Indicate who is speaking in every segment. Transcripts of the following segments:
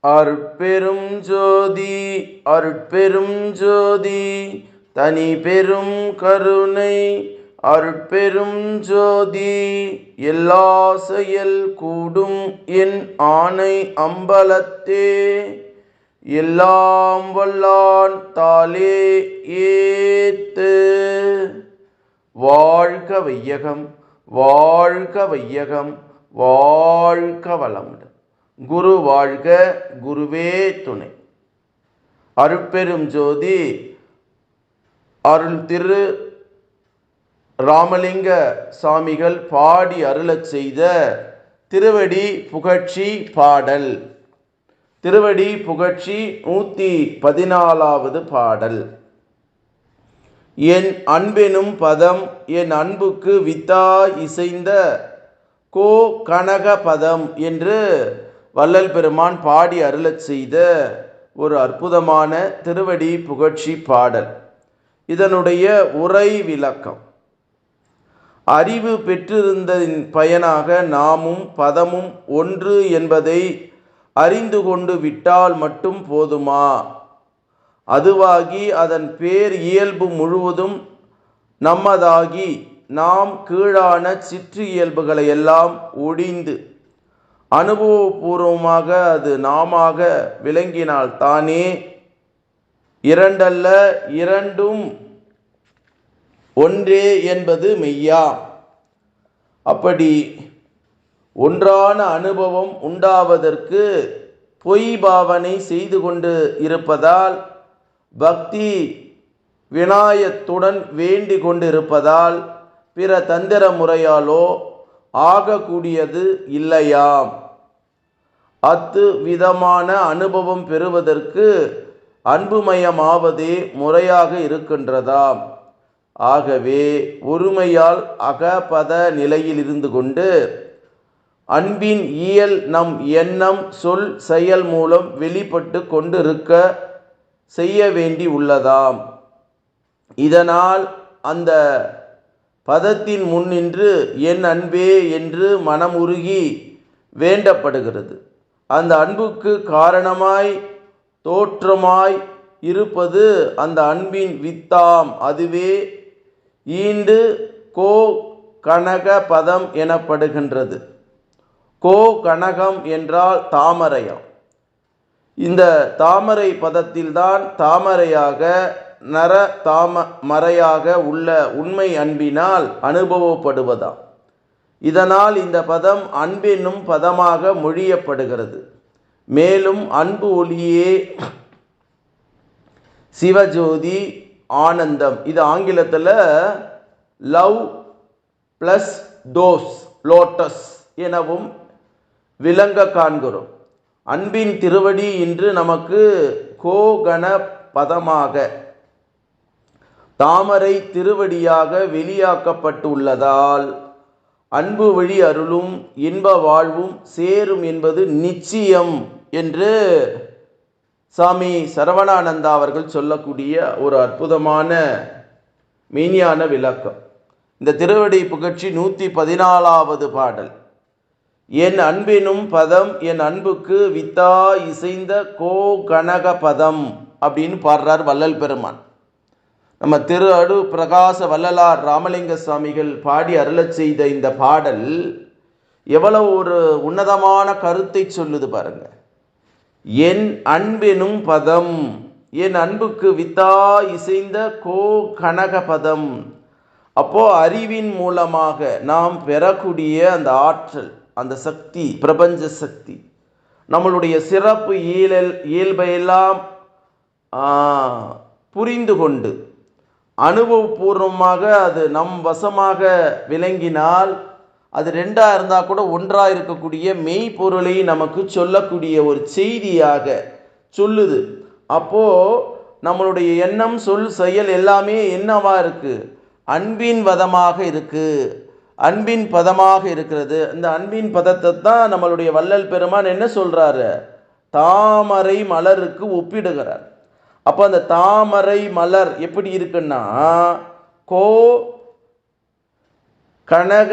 Speaker 1: அருட்பெரும் ஜோதி அருட்பெரும் ஜோதி தனி பெரும் கருணை அருட்பெரும் ஜோதி எல்லா செயல் கூடும் என் ஆணை அம்பலத்தே எல்லாம் வல்லான் தாளே ஏத்து. வாழ்க வையகம், வாழ்க வையகம், வாழ்க வளமுடன். குரு வாழ்க, குருவே துணை. அருட்பெரும் ஜோதி அருள் திரு ராமலிங்க சாமிகள் பாடி அருளச் செய்த திருவடி புகழ்ச்சி பாடல். திருவடி புகழ்ச்சி 114வது பாடல். என் அன்பெனும் பதம் என் அன்புக்கு வித்தாய் இசைந்த கோ கனக பதம் என்று வள்ளல் பெருமான் பாடி அருளச் செய்த ஒரு அற்புதமான திருவடி புகழ்ச்சி பாடல். இதனுடைய உரை விளக்கம். அறிவு பெற்றிருந்ததின் பயனாக நாமும் பதமும் ஒன்று என்பதை அறிந்து கொண்டு விட்டால் மட்டும் போதுமா? அதுவாகி அதன் பேர் இயல்பு முழுவதும் நம்மதாகி நாம் கீழான சிற்று இயல்புகளை எல்லாம் ஒழிந்து அனுபவபூர்வமாக அது நாமாக விளங்கினால் தானே இரண்டல்ல இரண்டும் ஒன்றே என்பது மெய்யா. அப்படி ஒன்றான அனுபவம் உண்டாவதற்கு பொய் பாவனை செய்து கொண்டு இருப்பதால், பக்தி விநாயகத்துடன் வேண்டி கொண்டிருப்பதால் பிற தந்திர முறையாலோ ஆகக்கூடியது இல்லையாம். விதமான அனுபவம் பெறுவதற்கு அன்புமயமாவதே முறையாக இருக்கின்றதாம். ஆகவே ஒருமையால் அகபத நிலையில் இருந்து கொண்டு அன்பின் இயல் நம் எண்ணம் சொல் செயல் மூலம் வெளிப்பட்டு கொண்டிருக்க செய்ய வேண்டி உள்ளதாம். இதனால் அந்த பதத்தின் முன்னின்று என் அன்பே என்று மனம் உருகி வேண்டப்படுகிறது. அந்த அன்புக்கு காரணமாய் தோற்றமாய் இருப்பது அந்த அன்பின் வித்தாம். அதுவே ஈண்டு கோ கனக பதம் எனப்படுகின்றது. கோ கனகம் என்றால் தாமரையாம். இந்த தாமரை பதத்தில்தான் தாமரையாக நர தாமரையாக உள்ள உண்மை அன்பினால் அனுபவப்படுவதாம். இதனால் இந்த பதம் அன்பென்னும் பதமாக மொழியப்படுகிறது. மேலும் அன்பு ஒளியே சிவஜோதி ஆனந்தம், இது ஆங்கிலத்தில் லவ் பிளஸ் டோஸ் லோட்டஸ் எனவும் விளங்க காண்கிறோம். அன்பின் திருவடி இன்று நமக்கு கோகண பதமாக தாமரை திருவடியாக வெளியாக்கப்பட்டுள்ளதால் அன்பு வழி அருளும் இன்ப வாழ்வும் சேரும் என்பது நிச்சயம் என்று சாமி சரவணானந்தா அவர்கள் சொல்லக்கூடிய ஒரு அற்புதமான மெய்ஞான விளக்கம். இந்த திருவடி புகழ்ச்சி 114வது பாடல். என் அன்பெனும் பதம் என் அன்புக்கு வித்தா இசைந்த கோ கனக பதம் அப்படின்னு பாடுறார் வள்ளல் பெருமான். நம்ம திரு அடு பிரகாச வள்ளலார் ராமலிங்க சுவாமிகள் பாடி அருளச் செய்த இந்த பாடல் எவ்வளவு ஒரு உன்னதமான கருத்தை சொல்லுது பாருங்க. என் அன்பெனும் பதம் என் அன்புக்கு வித்தா இசைந்த கோ கனக பதம். அப்போ அறிவின் மூலமாக நாம் பெறக்கூடிய அந்த ஆற்றல், அந்த சக்தி, பிரபஞ்ச சக்தி, நம்மளுடைய சிறப்பு இயல்பையெல்லாம் புரிந்து கொண்டு அனுபவபூர்வமாக அது நம் வசமாக விளங்கினால் அது ரெண்டா இருந்தால் கூட ஒன்றா இருக்கக்கூடிய மெய்ப்பொருளை நமக்கு சொல்லக்கூடிய ஒரு செய்தியாக சொல்லுது. அப்போ நம்மளுடைய எண்ணம் சொல் செயல் எல்லாமே என்னவா இருக்கு? அன்பின் பதமாக இருக்கு, அன்பின் பதமாக இருக்கிறது. இந்த அன்பின் பதத்தை தான் நம்மளுடைய வள்ளல் பெருமான் என்ன சொல்றாரு? தாமரை மலருக்கு ஒப்பிடுகிறார். அப்போ அந்த தாமரை மலர் எப்படி இருக்குன்னா கோ கனக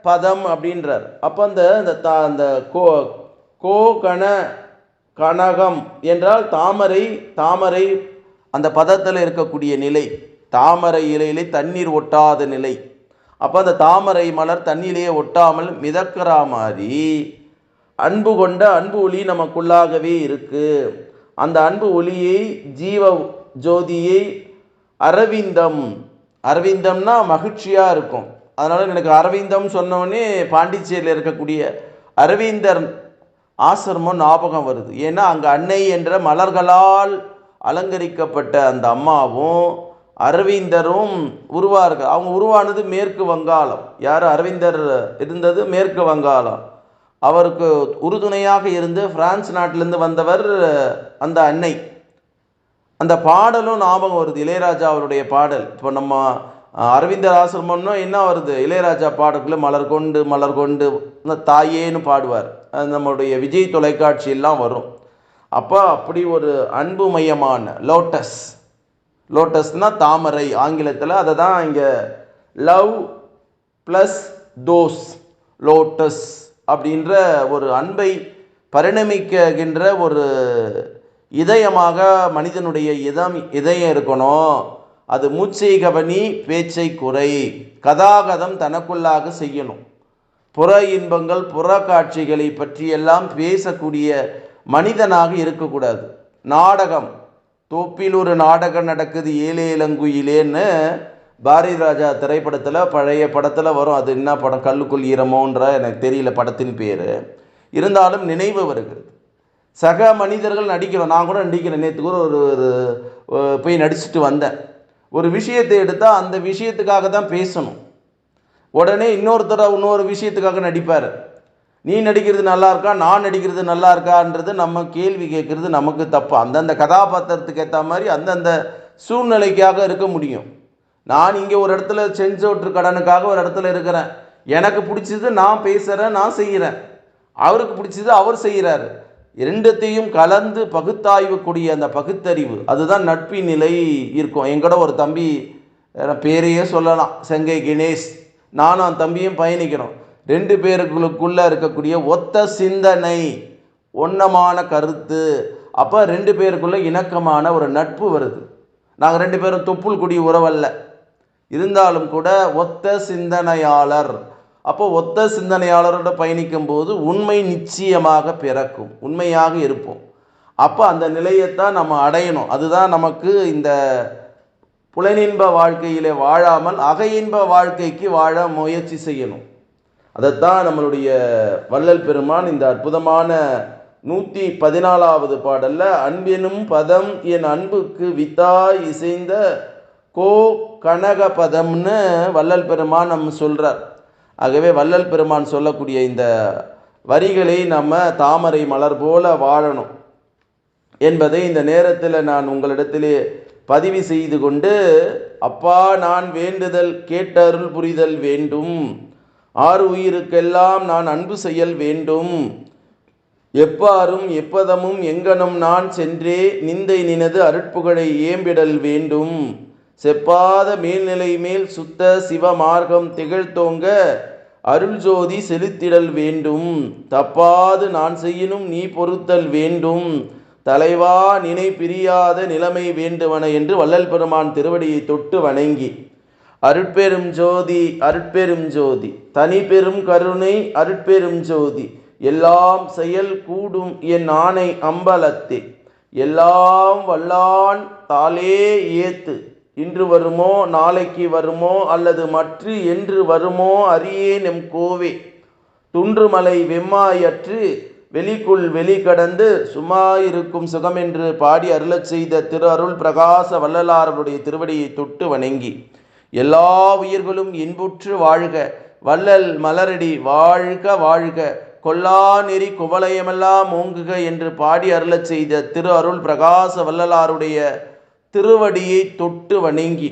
Speaker 1: பதம் அப்படின்றார். அப்போ அந்த கோ கண கனகம் என்றால் தாமரை. தாமரை அந்த பதத்தில் இருக்கக்கூடிய நிலை, தாமரை இலையிலே தண்ணீர் ஒட்டாத நிலை. அப்போ அந்த தாமரை மலர் தண்ணியிலேயே ஒட்டாமல் மிதக்கிற மாதிரி அன்பு கொண்ட அன்பு ஒளி நமக்குள்ளாகவே இருக்கு. அந்த அன்பு ஒளியை, ஜீவ ஜோதியை அரவிந்தம், அரவிந்தம்னா மகிழ்ச்சியாக இருக்கும். அதனால் எனக்கு அரவிந்தம் சொன்னோடனே பாண்டிச்சேரியில் இருக்கக்கூடிய அரவிந்தர் ஆசிரமம் ஞாபகம் வருது. ஏன்னா அங்கே அன்னை என்ற மலர்களால் அலங்கரிக்கப்பட்ட அந்த அம்மாவும் அரவிந்தரும் உருவார்கள். அவங்க உருவானது மேற்கு வங்காளம். யார் அரவிந்தர் இருந்தது? மேற்கு வங்காளம். அவருக்கு உறுதுணையாக இருந்து பிரான்ஸ் நாட்டிலேருந்து வந்தவர் அந்த அன்னை. அந்த பாடலும் ஞாபகம் வருது, இளையராஜா அவருடைய பாடல். இப்போ நம்ம அரவிந்தர் ஆசிரமம்னா என்ன வருது? இளையராஜா பாடல்கள் மலர் கொண்டு மலர் கொண்டு தாயேன்னு பாடுவார். அது நம்மளுடைய விஜய் தொலைக்காட்சியெல்லாம் வரும். அப்போ அப்படி ஒரு அன்பு மையமான லோட்டஸ், லோட்டஸ்னால் தாமரை ஆங்கிலத்தில். அதை தான் இங்கே லவ் ப்ளஸ் டோஸ், லோட்டஸ் அப்படின்ற ஒரு அன்பை பரிணமிக்கின்ற ஒரு இதயமாக மனிதனுடைய இதயம் இருக்கணும். அது மூச்சை கவனி பேச்சை குறை, கதாகதம் தனக்குள்ளாக செய்யணும். புற இன்பங்கள் புற காட்சிகளை பற்றியெல்லாம் பேசக்கூடிய மனிதனாக இருக்கக்கூடாது. நாடகம், தோப்பில் ஒரு நாடகம் நடக்குது ஏலேலங்குயிலேன்னு பாரதி ராஜா திரைப்படத்தில், பழைய படத்தில் வரும். அது என்ன படம்? கல்லுக்குள் ஈரமோன்ற, எனக்கு தெரியல படத்தின் பேர், இருந்தாலும் நினைவு வருகிறது. சக மனிதர்கள் நடிக்கிறோம். நான் கூட நடிக்கிறேன். நேற்று கூட ஒரு போய் நடிச்சுட்டு வந்தேன். ஒரு விஷயத்தை எடுத்தால் அந்த விஷயத்துக்காக தான் பேசணும். உடனே இன்னொரு விஷயத்துக்காக நடிப்பார். நீ நடிக்கிறது நல்லா இருக்கா, நான் நடிக்கிறது நல்லா இருக்கான்றது நம்ம கேள்வி கேட்குறது நமக்கு தப்பு. அந்தந்த கதாபாத்திரத்துக்கு ஏற்ற மாதிரி அந்தந்த சூழ்நிலைக்காக இருக்க முடியும். நான் இங்கே ஒரு இடத்துல செஞ்சோற்று கடனுக்காக ஒரு இடத்துல இருக்கிறேன். எனக்கு பிடிச்சது நான் பேசுகிறேன், நான் செய்கிறேன். அவருக்கு பிடிச்சது அவர் செய்கிறாரு. இரண்டத்தையும் கலந்து பகுத்தாய்வு கூடிய அந்த பகுத்தறிவு, அதுதான் நட்பின் நிலை இருக்கும். எங்கூட ஒரு தம்பி, பேரையே சொல்லலாம், செங்கை கணேஷ், நானும் அந்த தம்பியும் பயணிக்கிறோம். 2 பேருக்குள்ளே இருக்கக்கூடிய ஒத்த சிந்தனை, ஒன்னமான கருத்து. அப்போ 2 பேருக்குள்ளே இணக்கமான ஒரு நட்பு வருது. நாங்கள் 2 பேரும் தொப்புள் குடி உறவல்ல, இருந்தாலும் கூட ஒத்த சிந்தனையாளர். அப்போ ஒத்த சிந்தனையாளரோட பயணிக்கும் போது உண்மை நிச்சயமாக பிறக்கும், உண்மையாக இருப்போம். அப்போ அந்த நிலையத்தான் நம்ம அடையணும். அதுதான் நமக்கு இந்த புலனின்ப வாழ்க்கையிலே வாழாமல் அகையின்ப வாழ்க்கைக்கு வாழ முயற்சி செய்யணும். அதைத்தான் நம்மளுடைய வள்ளல் பெருமான் இந்த அற்புதமான 114வது பாடல்ல, அன்பெனும் பதம் என் அன்புக்கு வித்தாய் இசைந்த கோ கனக பதம்னு வள்ளல் பெருமான் நம்ம சொல்கிறார். ஆகவே வள்ளல் பெருமான் சொல்லக்கூடிய இந்த வரிகளை நம்ம தாமரை மலர் போல வாழணும் என்பதை இந்த நேரத்தில் நான் உங்களிடத்திலே பதிவு செய்து கொண்டு, அப்பா நான் வேண்டுதல் கேட்டருள் புரிதல் வேண்டும், 6 உயிருக்கெல்லாம் நான் அன்பு செயல் வேண்டும், எப்பாரும் எப்பதமும் எங்கனும் நான் சென்றே நிந்தை நினது அருட்புகழை ஏம்பிடல் வேண்டும், செப்பாத மேல்நிலை மேல் சுத்த சிவ மார்க்கம் திகழ்த்தோங்க அருள் ஜோதி செலுத்திடல் வேண்டும், தப்பாது நான் செய்யினும் நீ பொறுத்தல் வேண்டும், தலைவா நினை பிரியாத நிலைமை வேண்டுவன என்று வள்ளல் பெருமான் திருவடியை தொட்டு வணங்கி, அருட்பெரும் ஜோதி அருட்பெரும் ஜோதி தனி பெரும் கருணை அருட்பெரும் ஜோதி எல்லாம் செயல் கூடும் என் ஆணை அம்பலத்தே, எல்லாம் வல்லான் தாளே ஏத்து, இன்று வருமோ நாளைக்கு வருமோ அல்லது மற்ற என்று வருமோ அறியேன் எம் கோவே, துன்றுமலை வெம்மாயற்று வெளிக்குள் வெளி கடந்து சும்மாயிருக்கும் சுகமென்று பாடி அருளச் செய்த திரு அருள் பிரகாச வள்ளலாருடைய திருவடியை தொட்டு வணங்கி, எல்லா உயிர்களும் இன்புற்று வாழ்க, வள்ளல் மலரடி வாழ்க வாழ்க, கொல்லா நெறி குவலயமெல்லாம் ஓங்குக என்று பாடி அருளச் செய்த திரு அருள் பிரகாச வள்ளலாருடைய திருவடியை தொட்டு வணங்கி,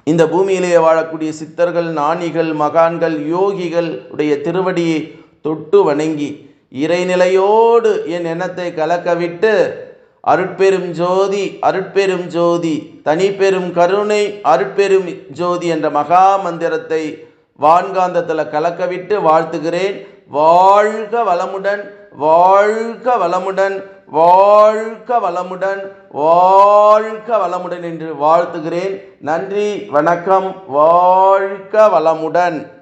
Speaker 1: இந்த பூமியிலே வாழக்கூடிய சித்தர்கள், ஞானிகள், மகான்கள், யோகிகள் உடைய திருவடியை தொட்டு வணங்கி, இறைநிலையோடு என் எண்ணத்தை கலக்கவிட்டு, அருட்பெரும் ஜோதி அருட்பெரும் ஜோதி தனி பெரும் கருணை அருட்பெரும் ஜோதி என்ற மகா மந்திரத்தை வான்காந்தத்தில் கலக்கவிட்டு வாழ்த்துகிறேன். வாழ்க வளமுடன், வாழ்க வளமுடன், வாழ்க வளமுடன், வாழ்க வளமுடன் என்று வாழ்த்துகிறேன். நன்றி, வணக்கம். வாழ்க வளமுடன்.